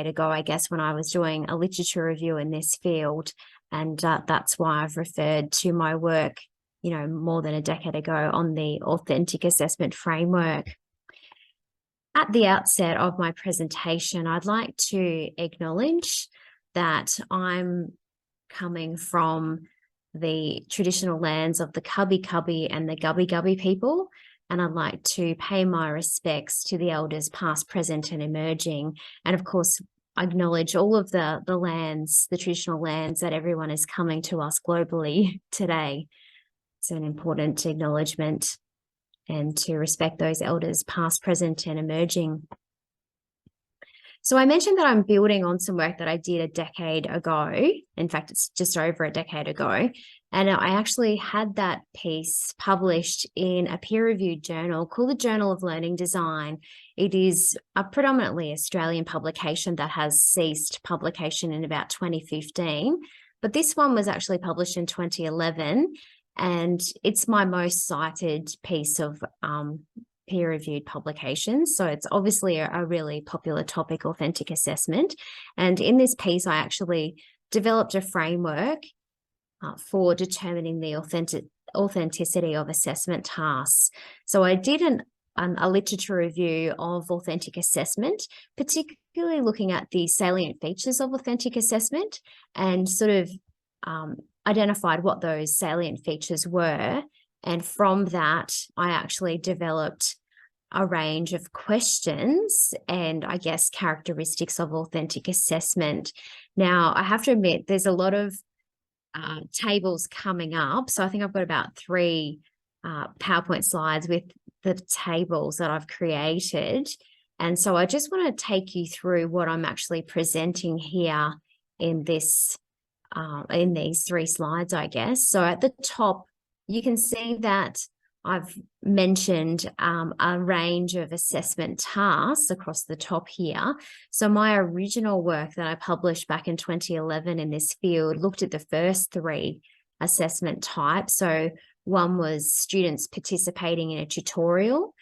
ago, I guess, when I was doing a literature review in this field. And that's why I've referred to my work, more than a decade ago on the authentic assessment framework. At the outset of my presentation, I'd like to acknowledge that I'm coming from the traditional lands of the Cubby Cubby and the Gubby Gubby people, and I'd like to pay my respects to the elders past, present, and emerging, and of course acknowledge all of the lands, the traditional lands that everyone is coming to us globally today. It's an important acknowledgement, and to respect those elders past, present, and emerging. So I mentioned that I'm building on some work that I did a decade ago. In fact, it's just over a decade ago. And I actually had that piece published in a peer-reviewed journal called the Journal of Learning Design. It is a predominantly Australian publication that has ceased publication in about 2015. But this one was actually published in 2011. And it's my most cited piece of peer-reviewed publications. So it's obviously a really popular topic, authentic assessment. And in this piece, I actually developed a framework for determining the authenticity of assessment tasks. So I did a literature review of authentic assessment, particularly looking at the salient features of authentic assessment, and sort of identified what those salient features were. And from that, I actually developed a range of questions and, I guess, characteristics of authentic assessment. Now, I have to admit, there's a lot of tables coming up. So I think I've got about 3 PowerPoint slides with the tables that I've created. And so I just want to take you through what I'm actually presenting here in these 3 slides, I guess. So at the top, you can see that I've mentioned a range of assessment tasks across the top here. So my original work that I published back in 2011 in this field looked at the first 3 assessment types. So one was students participating in a tutorial.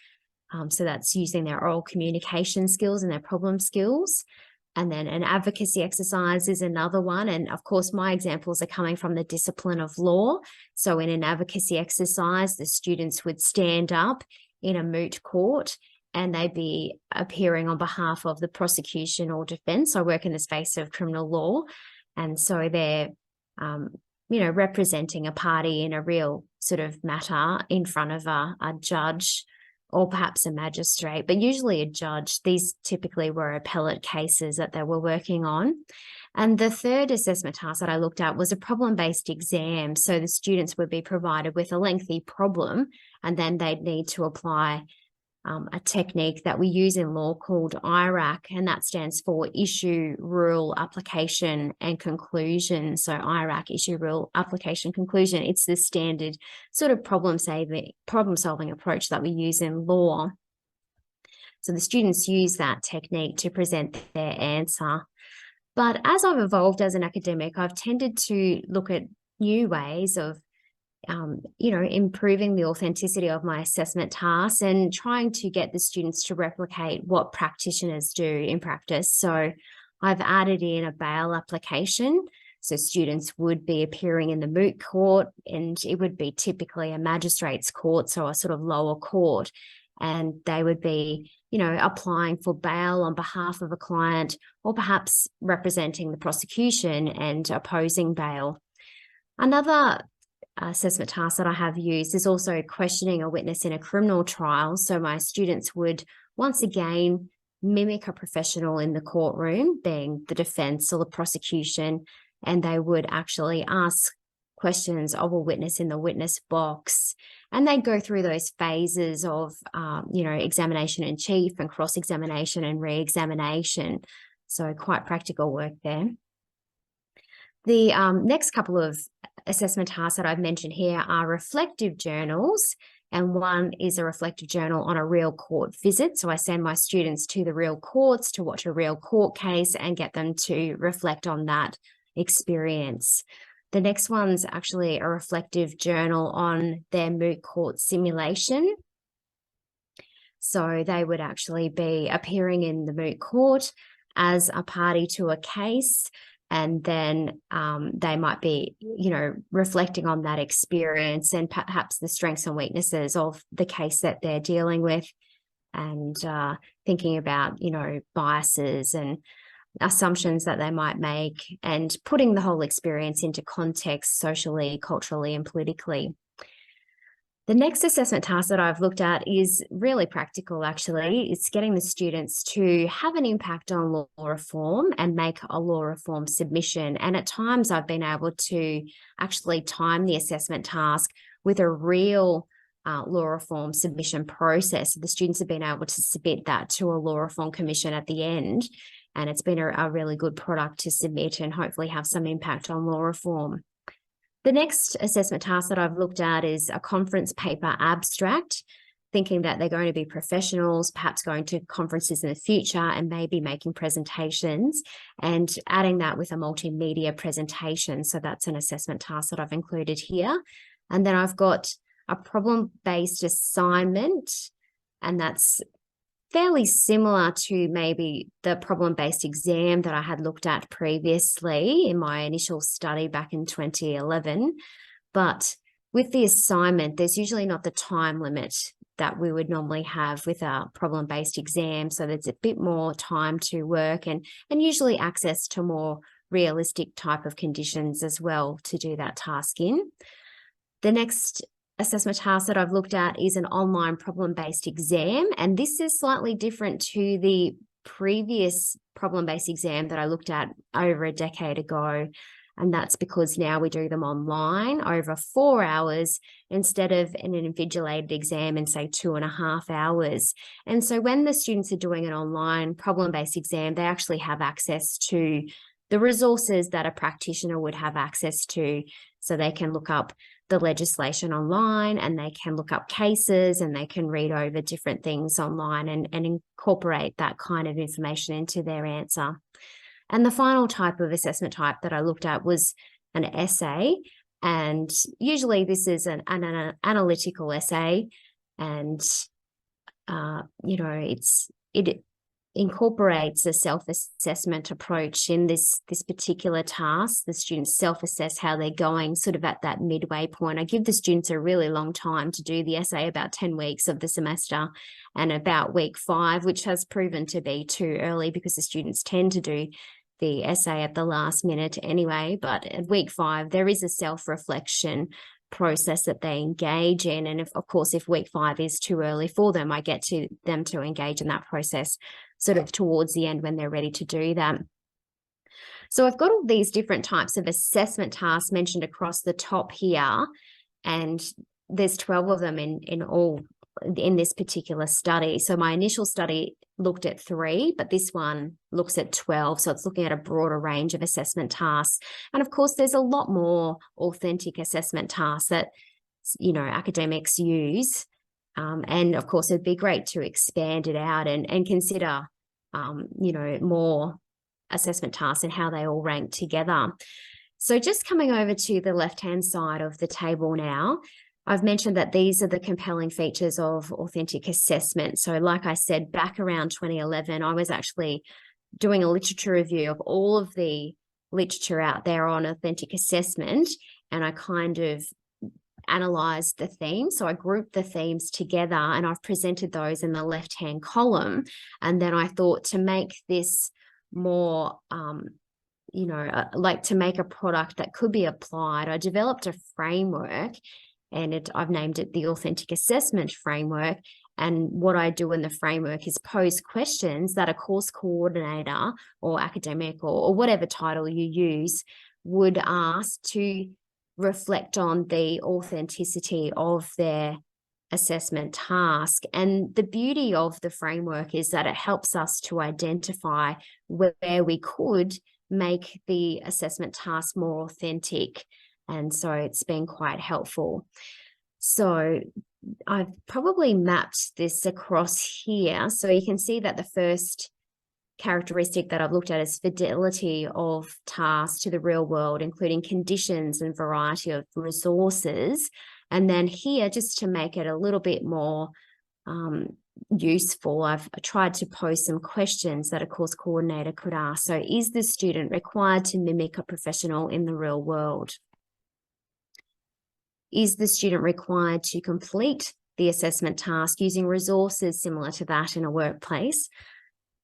So that's using their oral communication skills and their problem skills. And then an advocacy exercise is another one. And of course, my examples are coming from the discipline of law. So in an advocacy exercise, the students would stand up in a moot court and they'd be appearing on behalf of the prosecution or defense. I work in the space of criminal law. And so they're, representing a party in a real sort of matter in front of a judge, or perhaps a magistrate, but usually a judge. These typically were appellate cases that they were working on. And the third assessment task that I looked at was a problem-based exam. So the students would be provided with a lengthy problem, and then they'd need to apply a technique that we use in law called IRAC, and that stands for Issue, Rule, Application, and Conclusion. So IRAC, Issue, Rule, Application, Conclusion. It's the standard sort of problem-solving approach that we use in law. So the students use that technique to present their answer. But as I've evolved as an academic, I've tended to look at new ways of improving the authenticity of my assessment tasks and trying to get the students to replicate what practitioners do in practice. So I've added in a bail application. So students would be appearing in the moot court, and it would be typically a magistrate's court, so a sort of lower court. And they would be, applying for bail on behalf of a client, or perhaps representing the prosecution and opposing bail. Another assessment task that I have used is also questioning a witness in a criminal trial. So my students would once again mimic a professional in the courtroom, being the defense or the prosecution, and they would actually ask questions of a witness in the witness box. And they'd go through those phases of, examination in chief and cross-examination and re-examination. So quite practical work there. The next couple of assessment tasks that I've mentioned here are reflective journals, and one is a reflective journal on a real court visit. So I send my students to the real courts to watch a real court case and get them to reflect on that experience. The next one's actually a reflective journal on their moot court simulation. So they would actually be appearing in the moot court, as a party to a case, and then they might be, reflecting on that experience and perhaps the strengths and weaknesses of the case that they're dealing with, and thinking about, biases and assumptions that they might make, and putting the whole experience into context socially, culturally, and politically. The next assessment task that I've looked at is really practical, actually. It's getting the students to have an impact on law reform and make a law reform submission. And at times I've been able to actually time the assessment task with a real law reform submission process. The students have been able to submit that to a law reform commission at the end. And it's been a really good product to submit and hopefully have some impact on law reform. The next assessment task that I've looked at is a conference paper abstract, thinking that they're going to be professionals, perhaps going to conferences in the future and maybe making presentations, and adding that with a multimedia presentation. So that's an assessment task that I've included here. And then I've got a problem-based assignment, and that's fairly similar to maybe the problem-based exam that I had looked at previously in my initial study back in 2011. But with the assignment, there's usually not the time limit that we would normally have with a problem-based exam. So there's a bit more time to work and usually access to more realistic type of conditions as well to do that task in. The next assessment task that I've looked at is an online problem-based exam, and this is slightly different to the previous problem-based exam that I looked at over a decade ago, and that's because now we do them online over 4 hours instead of an invigilated exam in, say, 2.5 hours. And so when the students are doing an online problem-based exam, they actually have access to the resources that a practitioner would have access to, so they can look up the legislation online, and they can look up cases, and they can read over different things online and incorporate that kind of information into their answer. And the final type of assessment type that I looked at was an essay. And usually this is an analytical essay, and it incorporates a self-assessment approach in this particular task. The students self-assess how they're going sort of at that midway point. I give the students a really long time to do the essay, about 10 weeks of the semester, and about week 5, which has proven to be too early because the students tend to do the essay at the last minute anyway. But at week 5, there is a self-reflection process that they engage in. And of course, if week 5 is too early for them, I get them to engage in that process sort of towards the end when they're ready to do that. So I've got all these different types of assessment tasks mentioned across the top here, and there's 12 of them in all in this particular study. So my initial study looked at 3, but this one looks at 12. So it's looking at a broader range of assessment tasks. And of course, there's a lot more authentic assessment tasks that, academics use. And of course, it'd be great to expand it out and consider, more assessment tasks and how they all rank together. So just coming over to the left-hand side of the table now, I've mentioned that these are the compelling features of authentic assessment. So like I said, back around 2011, I was actually doing a literature review of all of the literature out there on authentic assessment, and I kind of analysed the themes. So I grouped the themes together, and I've presented those in the left-hand column. And then I thought, to make this more, to make a product that could be applied, I developed a framework, and I've named it the Authentic Assessment Framework. And what I do in the framework is pose questions that a course coordinator or academic or whatever title you use would ask to reflect on the authenticity of their assessment task. And the beauty of the framework is that it helps us to identify where we could make the assessment task more authentic. And so it's been quite helpful. So I've probably mapped this across here. So you can see that the first characteristic that I've looked at is fidelity of tasks to the real world, including conditions and variety of resources. And then here, just to make it a little bit more useful, I've tried to pose some questions that a course coordinator could ask. So is the student required to mimic a professional in the real world? Is the student required to complete the assessment task using resources similar to that in a workplace?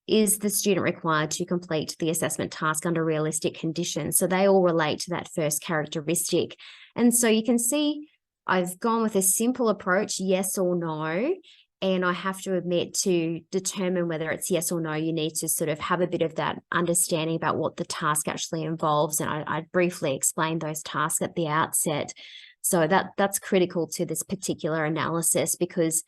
Is the student required to complete the assessment task under realistic conditions? So they all relate to that first characteristic. And so you can see I've gone with a simple approach, yes or no. And I have to admit, to determine whether it's yes or no, you need to sort of have a bit of that understanding about what the task actually involves. And I briefly explained those tasks at the outset. So that's critical to this particular analysis, because,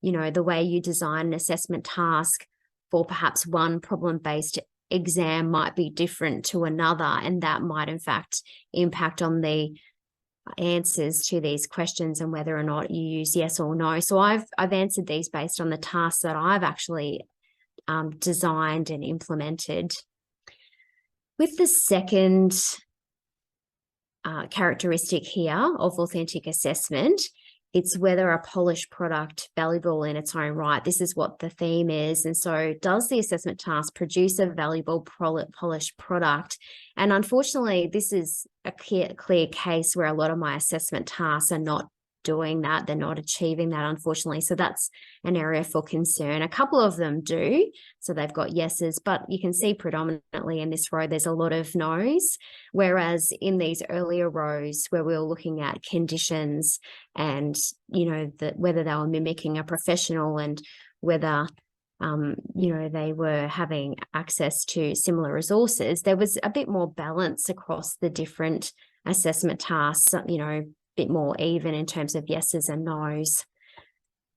you know, the way you design an assessment task for perhaps one problem-based exam might be different to another, and that might in fact impact on the answers to these questions and whether or not you use yes or no. So I've answered these based on the tasks that I've actually designed and implemented. With the second characteristic here of authentic assessment, it's whether a polished product valuable in its own right. This is what the theme is. And so does the assessment task produce a valuable polished product? And unfortunately, this is a clear case where a lot of my assessment tasks are not doing that. They're not achieving that, unfortunately. So that's an area for concern. A couple of them do. So they've got yeses, but you can see predominantly in this row, there's a lot of no's. Whereas in these earlier rows where we were looking at conditions and, you know, whether they were mimicking a professional and whether, you know, they were having access to similar resources, there was a bit more balance across the different assessment tasks, you know, bit more even in terms of yeses and nos.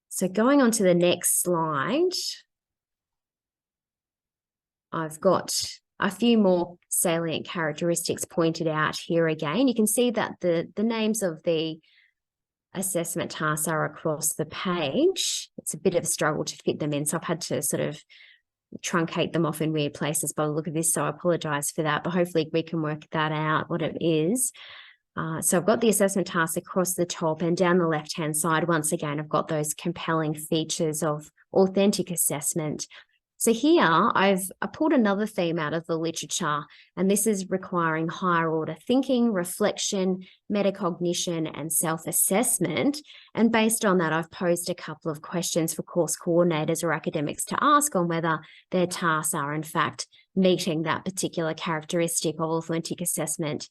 So going on to the next slide, I've got a few more salient characteristics pointed out here again. You can see that the names of the assessment tasks are across the page. It's a bit of a struggle to fit them in, so I've had to sort of truncate them off in weird places by the look of this, so I apologize for that, but hopefully we can work that out, what it is. So I've got the assessment task across the top, and down the left-hand side, once again, I've got those compelling features of authentic assessment. So here I pulled another theme out of the literature, and this is requiring higher order thinking, reflection, metacognition, and self-assessment. And based on that, I've posed a couple of questions for course coordinators or academics to ask on whether their tasks are in fact meeting that particular characteristic of authentic assessment.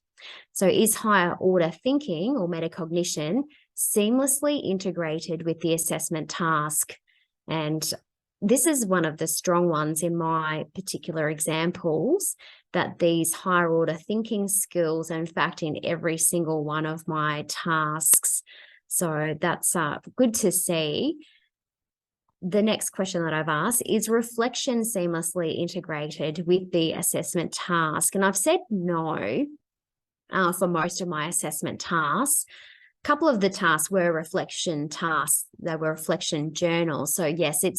So is higher order thinking or metacognition seamlessly integrated with the assessment task? And this is one of the strong ones in my particular examples, that these higher order thinking skills are in fact in every single one of my tasks. So that's good to see. The next question that I've asked is reflection seamlessly integrated with the assessment task? And I've said no for most of my assessment tasks. A couple of the tasks were reflection tasks. They were reflection journals. So yes, it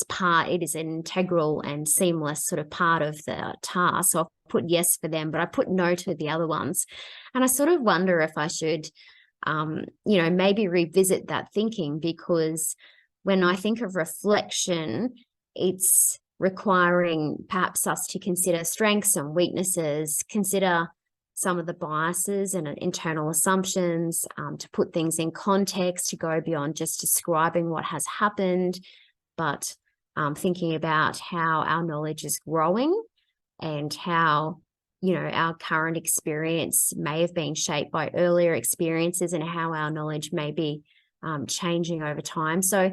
is an integral and seamless sort of part of the task. So I've put yes for them, but I put no to the other ones. And I sort of wonder if I should, you know, maybe revisit that thinking, because when I think of reflection, it's requiring perhaps us to consider strengths and weaknesses, consider some of the biases and internal assumptions, to put things in context, to go beyond just describing what has happened, but thinking about how our knowledge is growing and how, you know, our current experience may have been shaped by earlier experiences and how our knowledge may be changing over time. So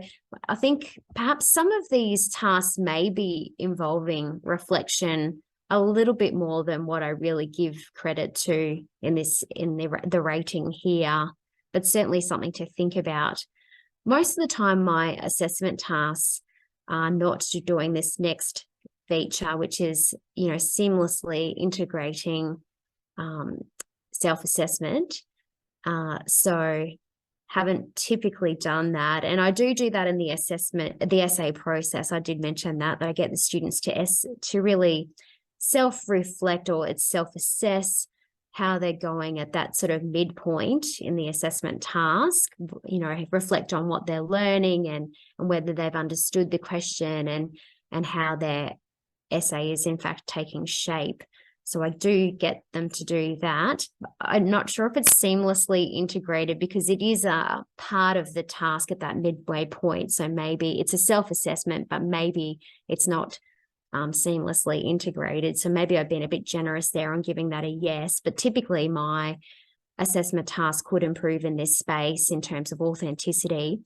I think perhaps some of these tasks may be involving reflection a little bit more than what I really give credit to in the rating here, but certainly something to think about. Most of the time, my assessment tasks are not doing this next feature, which is, you know, seamlessly integrating self-assessment. So haven't typically done that. And I do that in the essay process. I did mention that I get the students to really self-reflect or self-assess how they're going at that sort of midpoint in the assessment task, reflect on what they're learning and whether they've understood the question and how their essay is in fact taking shape. So I do get them to do that. I'm not sure if it's seamlessly integrated because it is a part of the task at that midway point. So maybe it's a self-assessment, but maybe it's not seamlessly integrated. So maybe I've been a bit generous there on giving that a yes, but typically my assessment task could improve in this space in terms of authenticity.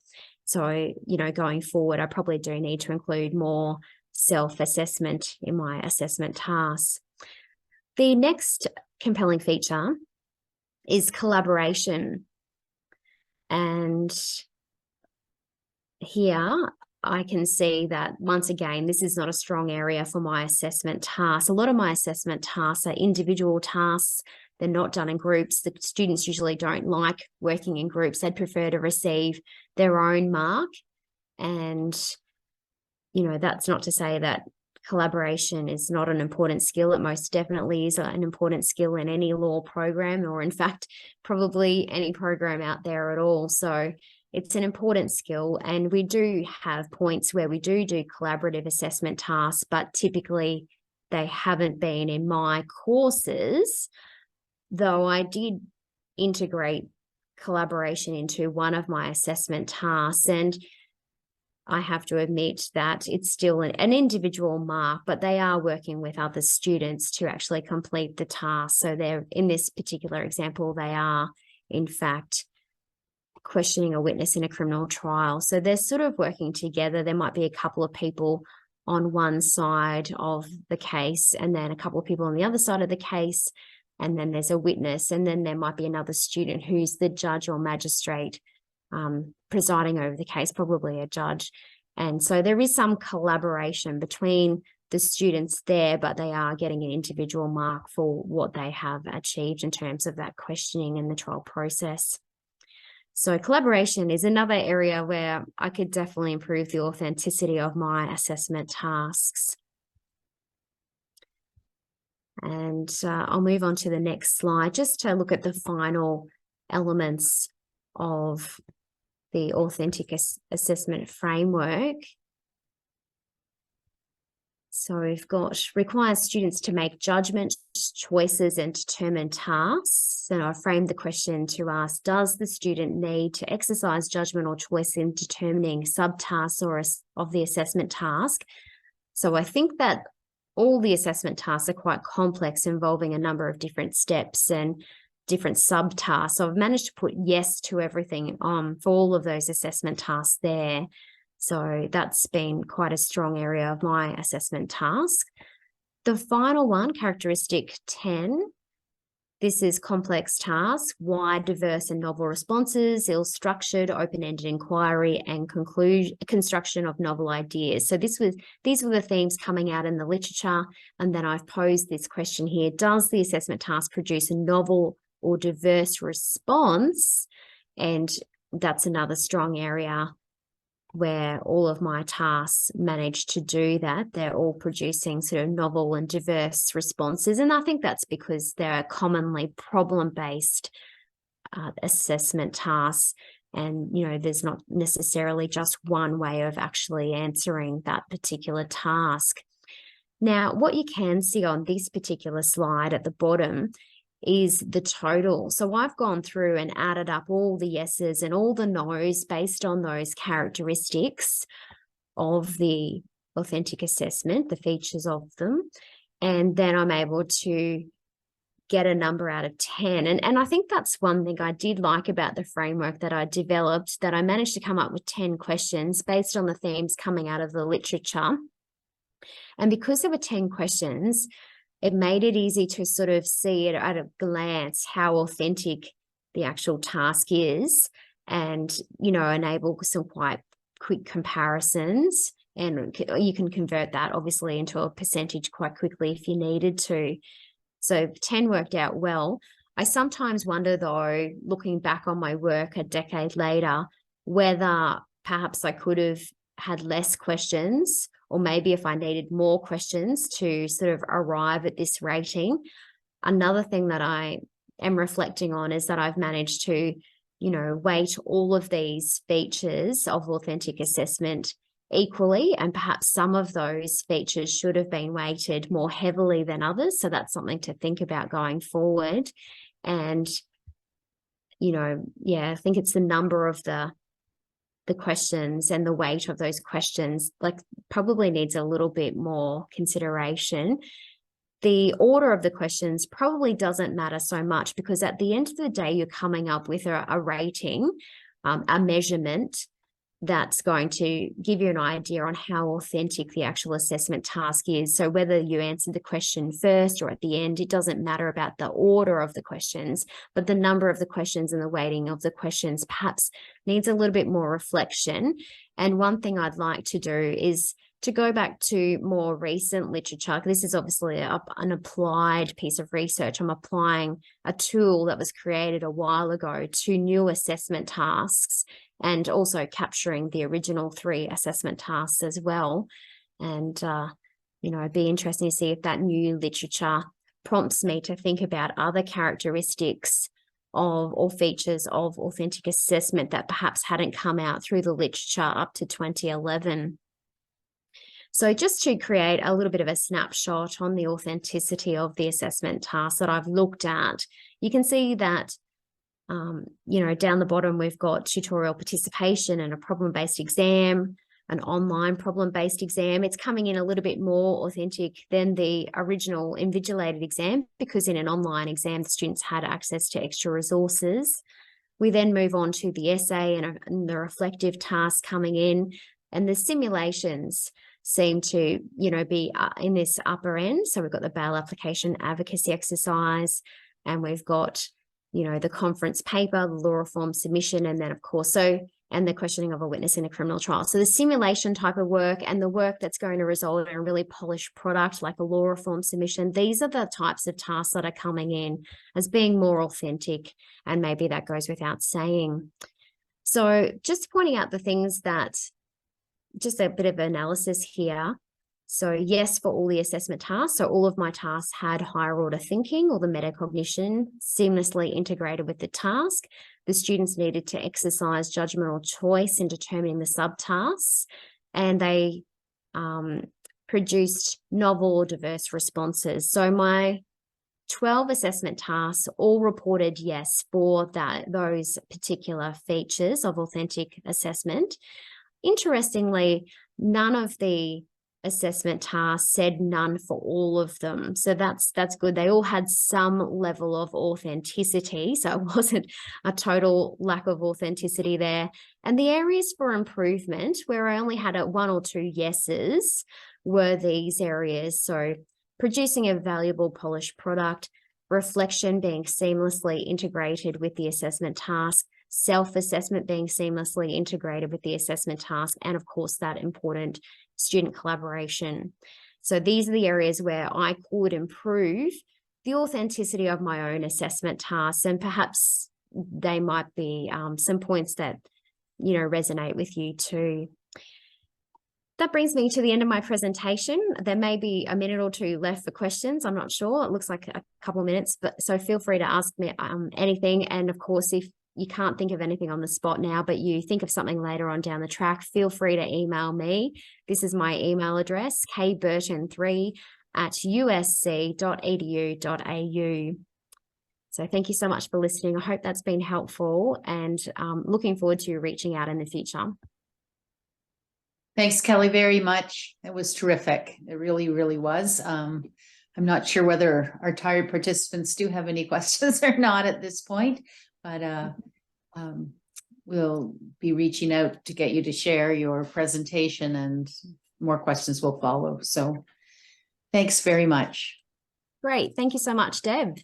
So, going forward, I probably do need to include more self-assessment in my assessment tasks. The next compelling feature is collaboration. And here I can see that, once again, this is not a strong area for my assessment tasks. A lot of my assessment tasks are individual tasks. They're not done in groups. The students usually don't like working in groups. They'd prefer to receive their own mark. And, that's not to say that collaboration is not an important skill. It most definitely is an important skill in any law program, or in fact, probably any program out there at all. So it's an important skill, and we do have points where we do collaborative assessment tasks, but typically they haven't been in my courses, though I did integrate collaboration into one of my assessment tasks. And I have to admit that it's still an individual mark, but they are working with other students to actually complete the task. So they're, in this particular example, they are in fact questioning a witness in a criminal trial. So they're sort of working together. There might be a couple of people on one side of the case and then a couple of people on the other side of the case, and then there's a witness, and then there might be another student who's the judge or magistrate presiding over the case, probably a judge. And so there is some collaboration between the students there, but they are getting an individual mark for what they have achieved in terms of that questioning and the trial process. So collaboration is another area where I could definitely improve the authenticity of my assessment tasks. And I'll move on to the next slide just to look at the final elements of the authentic assessment framework. So we've got requires students to make judgment, choices, and determine tasks. And I framed the question to ask, does the student need to exercise judgment or choice in determining subtasks of the assessment task? So I think that all the assessment tasks are quite complex, involving a number of different steps and different subtasks. So I've managed to put yes to everything for all of those assessment tasks there. So that's been quite a strong area of my assessment task. The final one, characteristic 10, this is complex tasks, wide, diverse and novel responses, ill-structured, open-ended inquiry, and construction of novel ideas. So these were the themes coming out in the literature. And then I've posed this question here: does the assessment task produce a novel or diverse response? And that's another strong area where all of my tasks manage to do that. They're all producing sort of novel and diverse responses. And I think that's because they're commonly problem-based assessment tasks. And, there's not necessarily just one way of actually answering that particular task. Now, what you can see on this particular slide at the bottom is the total. So I've gone through and added up all the yeses and all the nos based on those characteristics of the authentic assessment, the features of them. And then I'm able to get a number out of 10. And I think that's one thing I did like about the framework that I developed, that I managed to come up with 10 questions based on the themes coming out of the literature. And because there were 10 questions, it made it easy to sort of see it at a glance how authentic the actual task is, and, enable some quite quick comparisons. And you can convert that obviously into a percentage quite quickly if you needed to. So 10 worked out well. I sometimes wonder, though, looking back on my work a decade later, whether perhaps I could have had less questions, or maybe if I needed more questions to sort of arrive at this rating. Another thing that I am reflecting on is that I've managed to, you know, weight all of these features of authentic assessment equally, and perhaps some of those features should have been weighted more heavily than others. So that's something to think about going forward. And, you know, yeah, I think it's the number of the questions and the weight of those questions, like, probably needs a little bit more consideration. The order of the questions probably doesn't matter so much, because at the end of the day, you're coming up with a rating, a measurement that's going to give you an idea on how authentic the actual assessment task is. So whether you answer the question first or at the end, it doesn't matter about the order of the questions, but the number of the questions and the weighting of the questions perhaps needs a little bit more reflection. And one thing I'd like to do is to go back to more recent literature. This is obviously an applied piece of research. I'm applying a tool that was created a while ago to new assessment tasks, and also capturing the original 3 assessment tasks as well. And, you know, it'd be interesting to see if that new literature prompts me to think about other characteristics of or features of authentic assessment that perhaps hadn't come out through the literature up to 2011. So just to create a little bit of a snapshot on the authenticity of the assessment tasks that I've looked at, you can see that, you know, down the bottom, we've got tutorial participation and a problem-based exam, an online problem-based exam. It's coming in a little bit more authentic than the original invigilated exam, because in an online exam, the students had access to extra resources. We then move on to the essay and the reflective task coming in, and the simulations seem to, you know, be in this upper end. So we've got the bail application advocacy exercise, and we've got, you know, the conference paper, the law reform submission, and then of course, and the questioning of a witness in a criminal trial. So the simulation type of work and the work that's going to result in a really polished product like a law reform submission, these are the types of tasks that are coming in as being more authentic, and maybe that goes without saying. So just pointing out the things that, just a bit of analysis here. So yes, for all the assessment tasks. So all of my tasks had higher order thinking, or the metacognition, seamlessly integrated with the task. The students needed to exercise judgment or choice in determining the subtasks, and they produced novel or diverse responses. So my 12 assessment tasks all reported yes for those particular features of authentic assessment. Interestingly, none of the assessment tasks said none for all of them. So that's good. They all had some level of authenticity. So it wasn't a total lack of authenticity there. And the areas for improvement, where I only had 1 or 2 yeses, were these areas. So producing a valuable polished product, reflection being seamlessly integrated with the assessment task, self-assessment being seamlessly integrated with the assessment task, and of course that important student collaboration. So these are the areas where I could improve the authenticity of my own assessment tasks, and perhaps they might be some points that, you know, resonate with you too. That brings me to the end of my presentation. There may be a minute or 2 left for questions. I'm not sure. It looks like a couple of minutes, but so feel free to ask me anything. And of course, if you can't think of anything on the spot now, but you think of something later on down the track, feel free to email me. This is my email address, kburton3@usc.edu.au. So thank you so much for listening. I hope that's been helpful, and looking forward to you reaching out in the future. Thanks, Kelley, very much. It was terrific. It really, really was. I'm not sure whether our tired participants do have any questions or not at this point, but we'll be reaching out to get you to share your presentation, and more questions will follow. So thanks very much. Great. Thank you so much, Deb.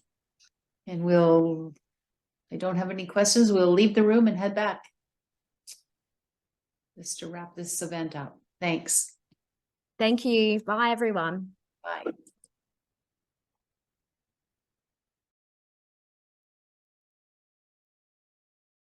And I don't have any questions. We'll leave the room and head back. Just to wrap this event up. Thanks. Thank you. Bye, everyone.